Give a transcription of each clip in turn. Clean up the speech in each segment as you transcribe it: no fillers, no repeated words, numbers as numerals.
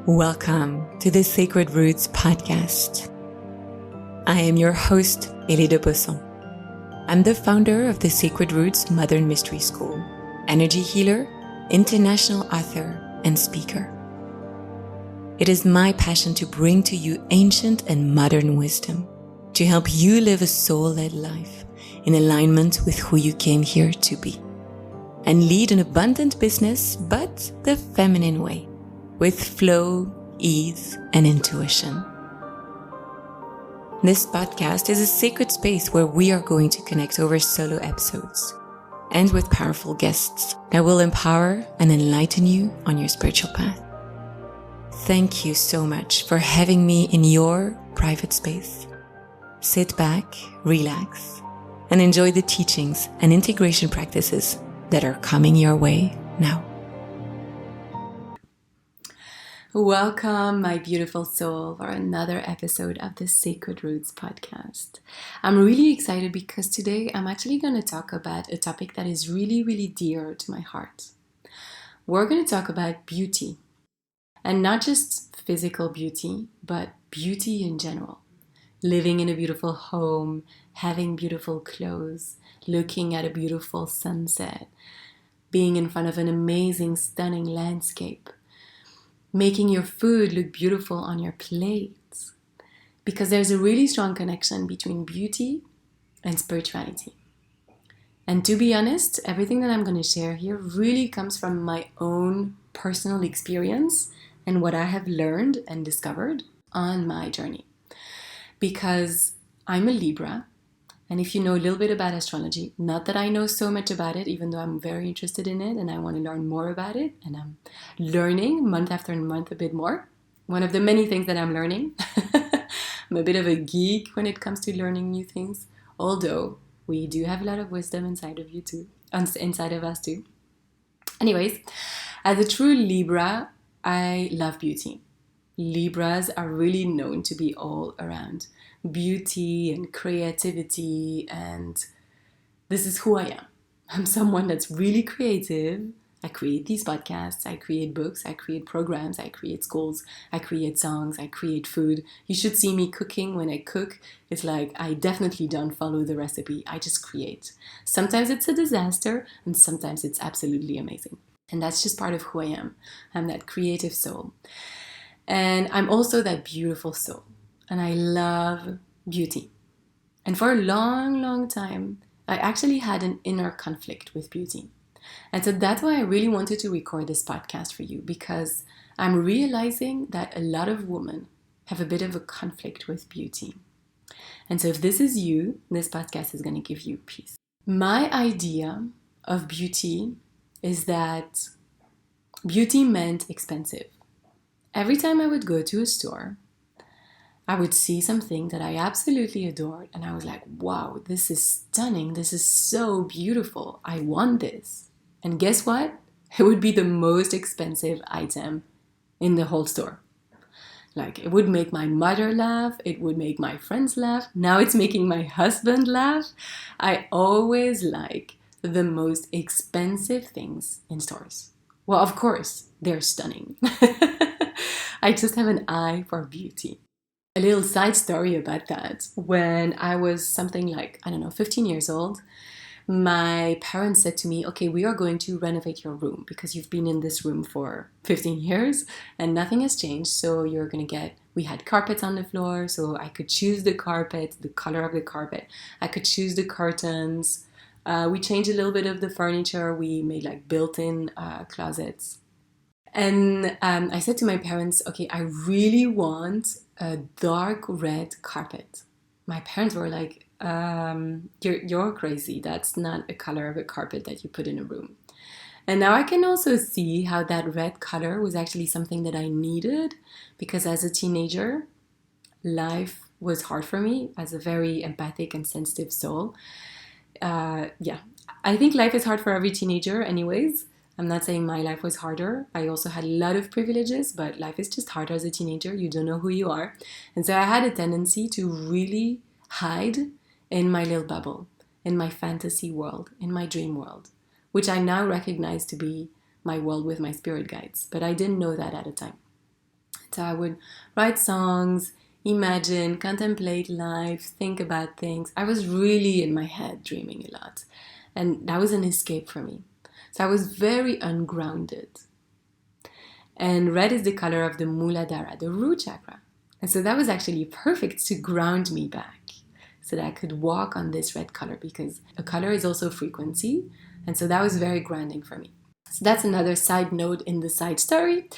Welcome to the Sacred Roots podcast. I am your host, Elie de Bosson. I'm the founder of the Sacred Roots Modern Mystery School, energy healer, international author, and speaker. It is my passion to bring to you ancient and modern wisdom to help you live a soul-led life in alignment with who you came here to be, and lead an abundant business, but the feminine way, with flow, ease, and intuition. This podcast is a sacred space where we are going to connect over solo episodes and with powerful guests that will empower and enlighten you on your spiritual path. Thank you so much for having me in your private space. Sit back, relax, and enjoy the teachings and integration practices that are coming your way now. Welcome, my beautiful soul, for another episode of the Sacred Roots podcast. I'm really excited because today I'm actually going to talk about a topic that is really, really dear to my heart. We're going to talk about beauty, and not just physical beauty, but beauty in general. Living in a beautiful home, having beautiful clothes, looking at a beautiful sunset, being in front of an amazing, stunning landscape, making your food look beautiful on your plate, because there's a really strong connection between beauty and spirituality. And to be honest, everything that I'm going to share here really comes from my own personal experience and what I have learned and discovered on my journey. Because I'm a Libra, and if you know a little bit about astrology, not that I know so much about it, even though I'm very interested in it and I want to learn more about it, and I'm learning month after month a bit more. One of the many things that I'm learning. I'm a bit of a geek when it comes to learning new things, although we do have a lot of wisdom inside of you too, inside of us too. Anyways, as a true Libra, I love beauty. Libras are really known to be all around beauty and creativity, and this is who I am. I'm someone that's really creative. I create these podcasts, I create books, I create programs, I create schools, I create songs, I create food. You should see me cooking. When I cook, it's like I definitely don't follow the recipe. I just create. Sometimes it's a disaster and sometimes it's absolutely amazing. And that's just part of who I am. I'm that creative soul. And I'm also that beautiful soul. And I love beauty. And for a long, long time, I actually had an inner conflict with beauty. And so that's why I really wanted to record this podcast for you, because I'm realizing that a lot of women have a bit of a conflict with beauty. And so if this is you, this podcast is going to give you peace. My idea of beauty is that beauty meant expensive. Every time I would go to a store, I would see something that I absolutely adored, and I was like, wow, this is stunning. This is so beautiful. I want this. And guess what? It would be the most expensive item in the whole store. Like, it would make my mother laugh. It would make my friends laugh. Now it's making my husband laugh. I always like the most expensive things in stores. Well, of course, they're stunning. I just have an eye for beauty. A little side story about that. When I was something like, 15 years old, my parents said to me, okay, we are going to renovate your room because you've been in this room for 15 years and nothing has changed. So you're going to we had carpets on the floor, so I could choose the carpet, the color of the carpet. I could choose the curtains. We changed a little bit of the furniture. We made like built-in closets. And I said to my parents, okay, I really want a dark red carpet. My parents were like, you're crazy. That's not a color of a carpet that you put in a room. And now I can also see how that red color was actually something that I needed, because as a teenager, life was hard for me as a very empathic and sensitive soul. I think life is hard for every teenager anyways. I'm not saying my life was harder. I also had a lot of privileges, but life is just harder as a teenager. You don't know who you are. And so I had a tendency to really hide in my little bubble, in my fantasy world, in my dream world, which I now recognize to be my world with my spirit guides. But I didn't know that at the time. So I would write songs, imagine, contemplate life, think about things. I was really in my head dreaming a lot. And that was an escape for me. So I was very ungrounded. And red is the color of the Muladhara, the root chakra. And so that was actually perfect to ground me back so that I could walk on this red color, because a color is also frequency. And so that was very grounding for me. So that's another side note in the side story.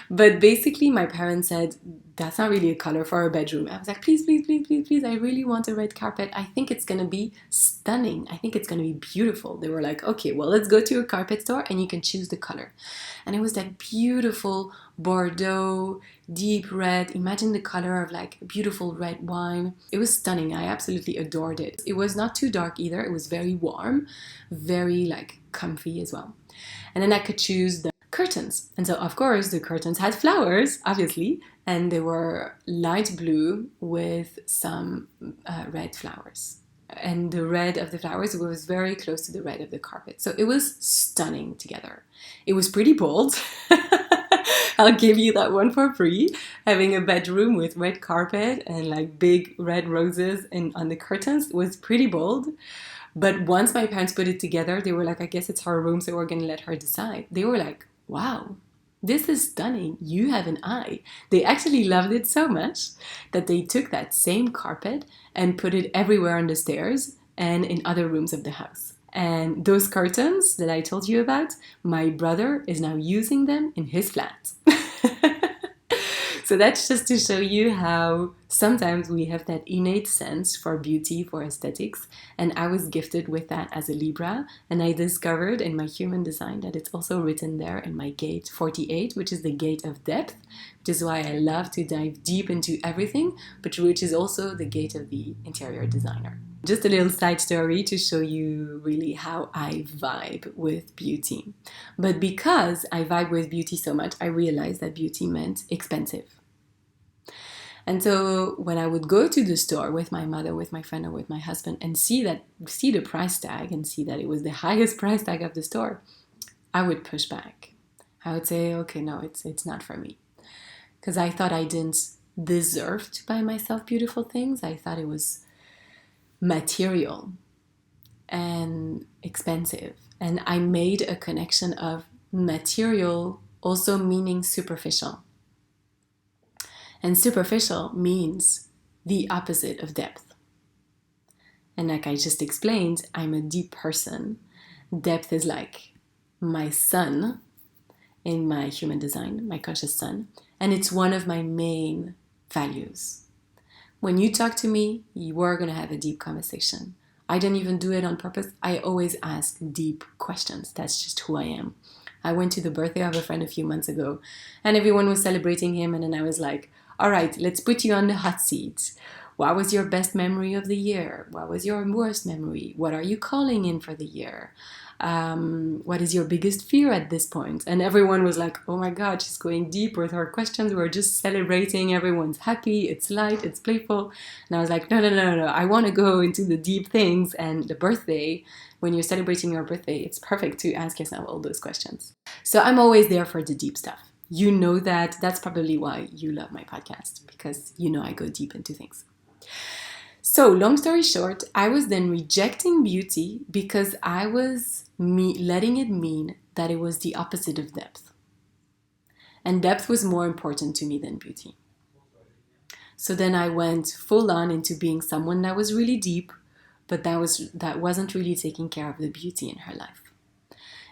But basically, my parents said, that's not really a color for a bedroom. I was like, please, please, please, please, please, I really want a red carpet. I think it's going to be stunning. I think it's going to be beautiful. They were like, okay, well, let's go to a carpet store and you can choose the color. And it was that beautiful Bordeaux, deep red. Imagine the color of like beautiful red wine. It was stunning. I absolutely adored it. It was not too dark either. It was very warm, very like comfy as well. And then I could choose the curtains. And so, of course, the curtains had flowers, obviously, and they were light blue with some red flowers. And the red of the flowers was very close to the red of the carpet. So it was stunning together. It was pretty bold. I'll give you that one for free. Having a bedroom with red carpet and like big red roses on the curtains was pretty bold. But once my parents put it together, they were like, I guess it's her room, so we're going to let her decide. They were like, wow, this is stunning. You have an eye. They actually loved it so much that they took that same carpet and put it everywhere on the stairs and in other rooms of the house. And those curtains that I told you about, my brother is now using them in his flat. So that's just to show you how sometimes we have that innate sense for beauty, for aesthetics. And I was gifted with that as a Libra. And I discovered in my human design that it's also written there in my gate 48, which is the gate of depth, which is why I love to dive deep into everything, but which is also the gate of the interior designer. Just a little side story to show you really how I vibe with beauty. But because I vibe with beauty so much, I realized that beauty meant expensive. And so when I would go to the store with my mother, with my friend, or with my husband and see the price tag and see that it was the highest price tag of the store, I would push back. I would say, okay, no, it's not for me. Because I thought I didn't deserve to buy myself beautiful things. I thought it was material and expensive. And I made a connection of material also meaning superficial. And superficial means the opposite of depth. And like I just explained, I'm a deep person. Depth is like my sun in my human design, my conscious sun. And it's one of my main values. When you talk to me, you are going to have a deep conversation. I don't even do it on purpose. I always ask deep questions. That's just who I am. I went to the birthday of a friend a few months ago and everyone was celebrating him. And then I was like, all right, let's put you on the hot seat. What was your best memory of the year? What was your worst memory? What are you calling in for the year? What is your biggest fear at this point? And everyone was like, oh my God, she's going deep with her questions. We're just celebrating. Everyone's happy. It's light. It's playful. And I was like, no. I want to go into the deep things. And the birthday, when you're celebrating your birthday, it's perfect to ask yourself all those questions. So I'm always there for the deep stuff. You know that. That's probably why you love my podcast, because you know I go deep into things. So long story short, I was then rejecting beauty because I was letting it mean that it was the opposite of depth. And depth was more important to me than beauty. So then I went full on into being someone that was really deep, but that wasn't really taking care of the beauty in her life.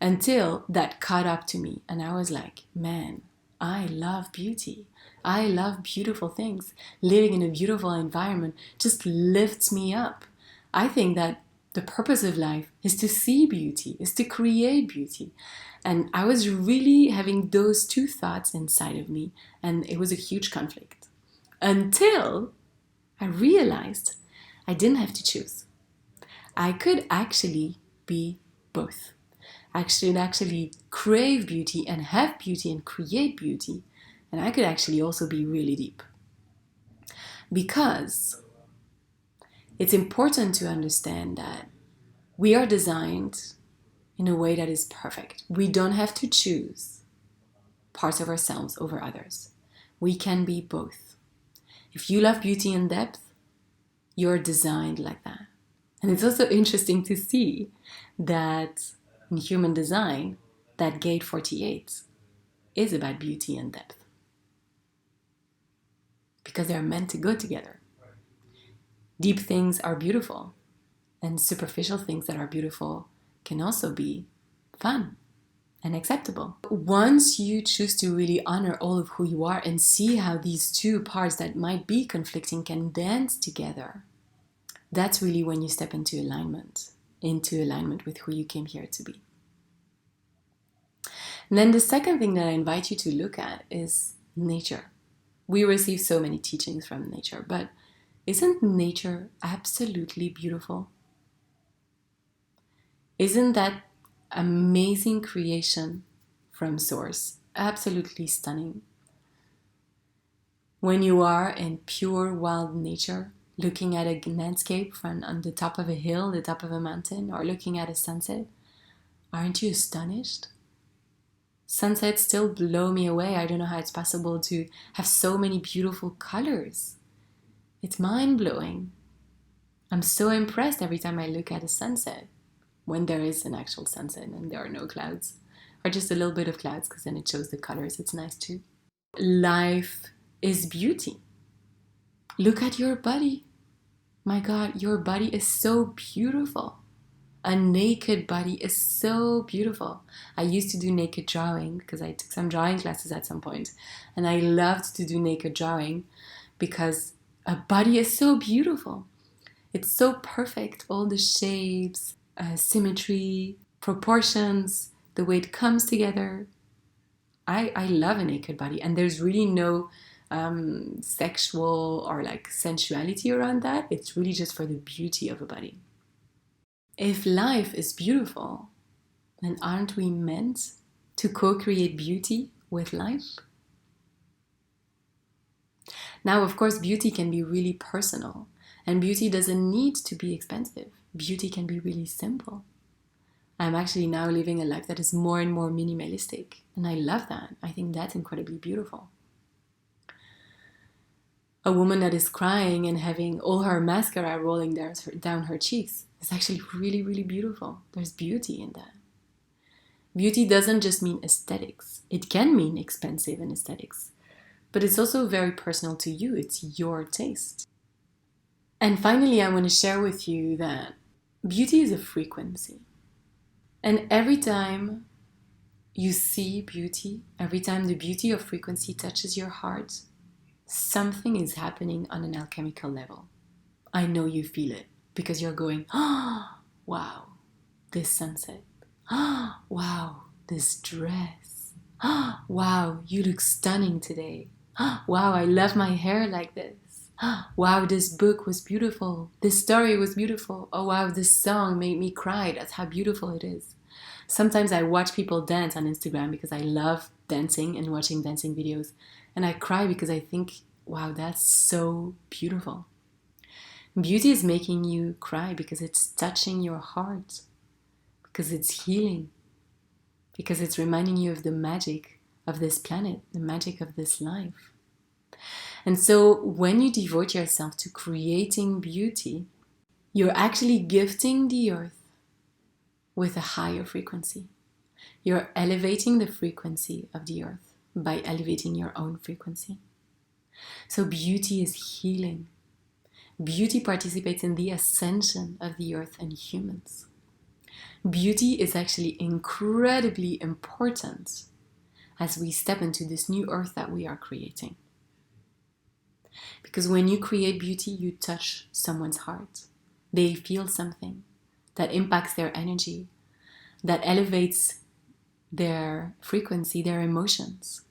Until that caught up to me and I was like, man, I love beauty. I love beautiful things. Living in a beautiful environment just lifts me up. I think that the purpose of life is to see beauty, is to create beauty. And I was really having those two thoughts inside of me, and it was a huge conflict. Until I realized I didn't have to choose. I could actually be both. I should actually crave beauty and have beauty and create beauty. And I could actually also be really deep. Because it's important to understand that we are designed in a way that is perfect. We don't have to choose parts of ourselves over others. We can be both. If you love beauty in depth, you're designed like that. And it's also interesting to see that in human design, that gate 48 is about beauty and depth. Because they're meant to go together. Deep things are beautiful, and superficial things that are beautiful can also be fun and acceptable. Once you choose to really honor all of who you are and see how these two parts that might be conflicting can dance together, that's really when you step into alignment with who you came here to be. And then the second thing that I invite you to look at is nature. We receive so many teachings from nature, but isn't nature absolutely beautiful? Isn't that amazing creation from Source absolutely stunning? When you are in pure wild nature, looking at a landscape from on the top of a hill, the top of a mountain, or looking at a sunset, aren't you astonished? Sunsets still blow me away. I don't know how it's possible to have so many beautiful colors. It's mind-blowing. I'm so impressed every time I look at a sunset, when there is an actual sunset and there are no clouds, or just a little bit of clouds, because then it shows the colors. It's nice too. Life is beauty. Look at your body. My God, your body is so beautiful. A naked body is so beautiful. I used to do naked drawing because I took some drawing classes at some point, and I loved to do naked drawing because a body is so beautiful. It's so perfect. All the shapes, symmetry, proportions, the way it comes together. I love a naked body, and there's really no sexual or like sensuality around that. It's really just for the beauty of a body. If life is beautiful, then aren't we meant to co-create beauty with life? Now, of course, beauty can be really personal, and beauty doesn't need to be expensive. Beauty can be really simple. I'm actually now living a life that is more and more minimalistic, and I love that. I think that's incredibly beautiful. A woman that is crying and having all her mascara rolling down her cheeks is actually really, really beautiful. There's beauty in that. Beauty doesn't just mean aesthetics. It can mean expensive and aesthetics, but it's also very personal to you. It's your taste. And finally, I want to share with you that beauty is a frequency. And every time you see beauty, every time the beauty of frequency touches your heart, something is happening on an alchemical level. I know you feel it because you're going, oh, wow, this sunset. Oh, wow, this dress. Oh, wow, you look stunning today. Oh, wow, I love my hair like this. Oh, wow, this book was beautiful. This story was beautiful. Oh, wow, this song made me cry. That's how beautiful it is. Sometimes I watch people dance on Instagram because I love dancing and watching dancing videos. And I cry because I think, wow, that's so beautiful. Beauty is making you cry because it's touching your heart, because it's healing, because it's reminding you of the magic of this planet, the magic of this life. And so when you devote yourself to creating beauty, you're actually gifting the earth with a higher frequency. You're elevating the frequency of the earth by elevating your own frequency. So beauty is healing. Beauty participates in the ascension of the earth and humans. Beauty is actually incredibly important as we step into this new earth that we are creating. Because when you create beauty, you touch someone's heart. They feel something that impacts their energy, that elevates their frequency, their emotions.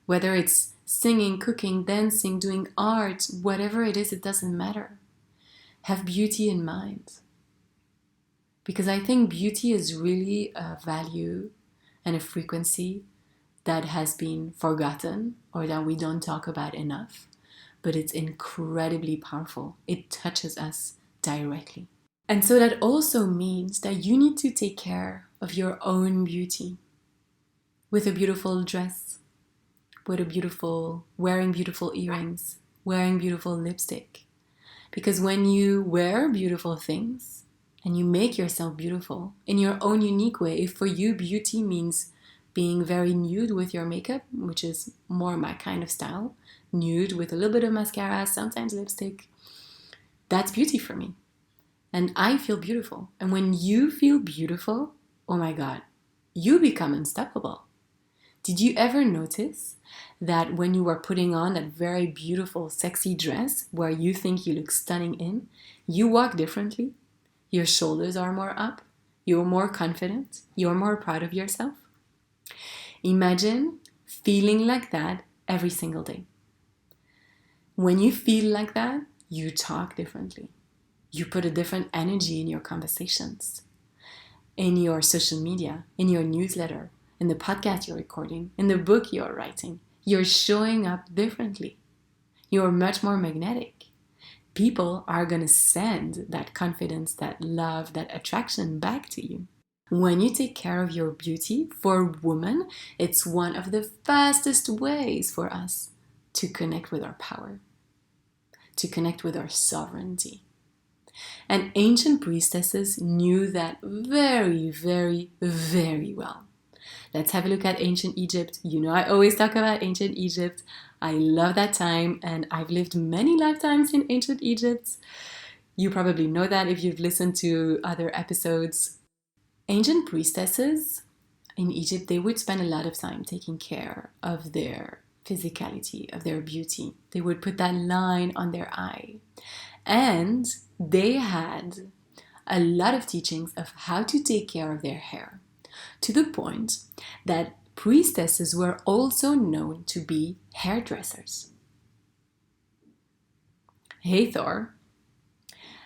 Whether it's singing, cooking, dancing, doing art, whatever it is, it doesn't matter. Have beauty in mind. Because I think beauty is really a value and a frequency that has been forgotten or that we don't talk about enough. But it's incredibly powerful. It touches us directly. And so that also means that you need to take care of your own beauty with a beautiful dress, wearing beautiful earrings, wearing beautiful lipstick. Because when you wear beautiful things and you make yourself beautiful in your own unique way, if for you beauty means being very nude with your makeup, which is more my kind of style, nude with a little bit of mascara, sometimes lipstick, that's beauty for me. And I feel beautiful. And when you feel beautiful, oh my God, you become unstoppable. Did you ever notice that when you are putting on that very beautiful, sexy dress where you think you look stunning in, you walk differently? Your shoulders are more up, you're more confident, you're more proud of yourself? Imagine feeling like that every single day. When you feel like that, you talk differently. You put a different energy in your conversations, in your social media, in your newsletter, in the podcast you're recording, in the book you're writing. You're showing up differently. You're much more magnetic. People are going to send that confidence, that love, that attraction back to you. When you take care of your beauty, for women, it's one of the fastest ways for us to connect with our power, to connect with our sovereignty. And ancient priestesses knew that very, very, very well. Let's have a look at ancient Egypt. You know, I always talk about ancient Egypt. I love that time, and I've lived many lifetimes in ancient Egypt. You probably know that if you've listened to other episodes. Ancient priestesses in Egypt, they would spend a lot of time taking care of their physicality, of their beauty. They would put that line on their eye. And they had a lot of teachings of how to take care of their hair, to the point that priestesses were also known to be hairdressers. Hathor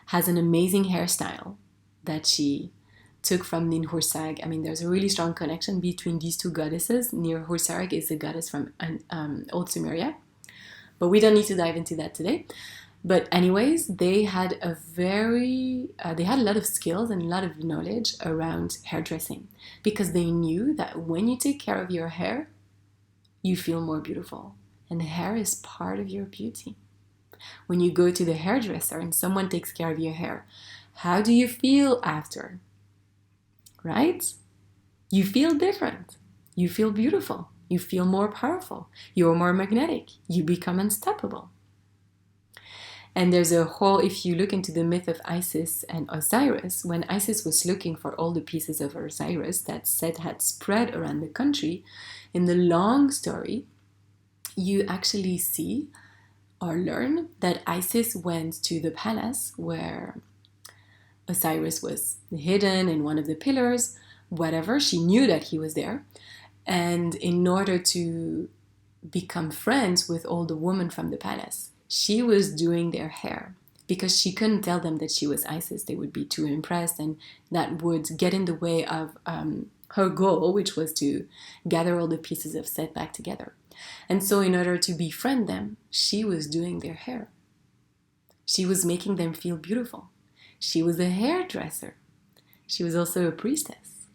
has an amazing hairstyle that she took from Ninhursag. I mean, there's a really strong connection between these two goddesses. Ninhursag is a goddess from Old Sumeria, but we don't need to dive into that today. But anyways, they had a lot of skills and a lot of knowledge around hairdressing, because they knew that when you take care of your hair, you feel more beautiful. And hair is part of your beauty. When you go to the hairdresser and someone takes care of your hair, how do you feel after? Right? You feel different. You feel beautiful. You feel more powerful. You're more magnetic. You become unstoppable. And there's a whole, if you look into the myth of Isis and Osiris, when Isis was looking for all the pieces of Osiris that Set had spread around the country, in the long story, you actually see or learn that Isis went to the palace where Osiris was hidden in one of the pillars, whatever. She knew that he was there. And in order to become friends with all the women from the palace, she was doing their hair, because she couldn't tell them that she was Isis. They would be too impressed, and that would get in the way of her goal, which was to gather all the pieces of Set back together. And so in order to befriend them, she was doing their hair. She was making them feel beautiful. She was a hairdresser. She was also a priestess.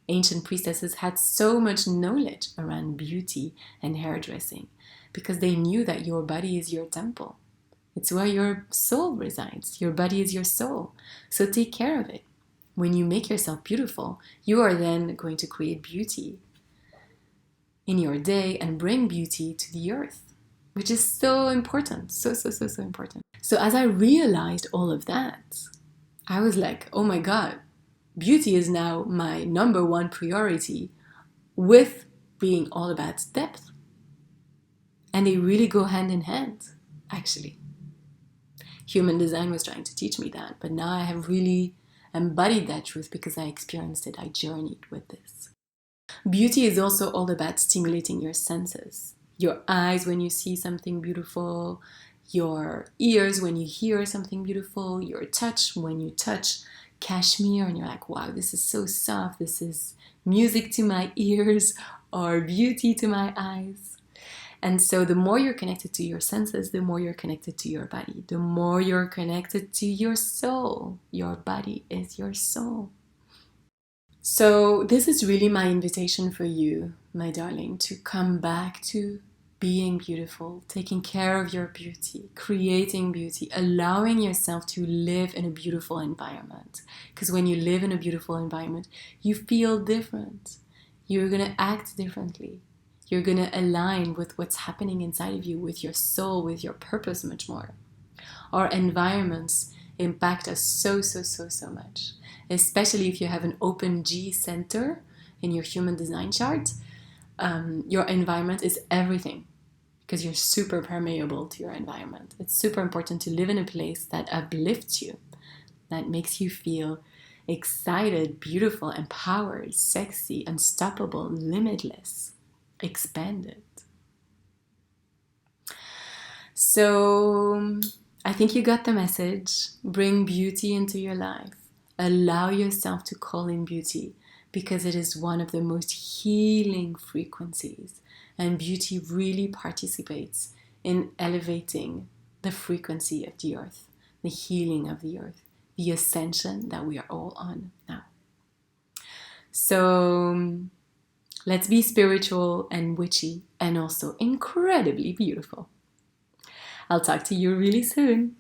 Ancient priestesses had so much knowledge around beauty and hairdressing, because they knew that your body is your temple. It's where your soul resides. Your body is your soul. So take care of it. When you make yourself beautiful, you are then going to create beauty in your day and bring beauty to the earth, which is so important. So important. So as I realized all of that, I was like, oh my God, beauty is now my number one priority, with being all about depth. And they really go hand in hand, actually. Human design was trying to teach me that, but now I have really embodied that truth because I experienced it. I journeyed with this. Beauty is also all about stimulating your senses. Your eyes when you see something beautiful, your ears when you hear something beautiful, your touch when you touch cashmere and you're like, wow, this is so soft, this is music to my ears or beauty to my eyes. And so the more you're connected to your senses, the more you're connected to your body. The more you're connected to your soul. Your body is your soul. So this is really my invitation for you my darling, to come back to being beautiful, taking care of your beauty, creating beauty, allowing yourself to live in a beautiful environment. Because when you live in a beautiful environment, you feel different. You're going to act differently. You're going to align with what's happening inside of you, with your soul, with your purpose much more. Our environments impact us so much, especially if you have an open G center in your human design chart. Your environment is everything because you're super permeable to your environment. It's super important to live in a place that uplifts you, that makes you feel excited, beautiful, empowered, sexy, unstoppable, limitless, expanded. So I think you got the message. Bring beauty into your life. Allow yourself to call in beauty because it is one of the most healing frequencies. And beauty really participates in elevating the frequency of the earth, the healing of the earth, the ascension that we are all on now. So let's be spiritual and witchy and also incredibly beautiful. I'll talk to you really soon.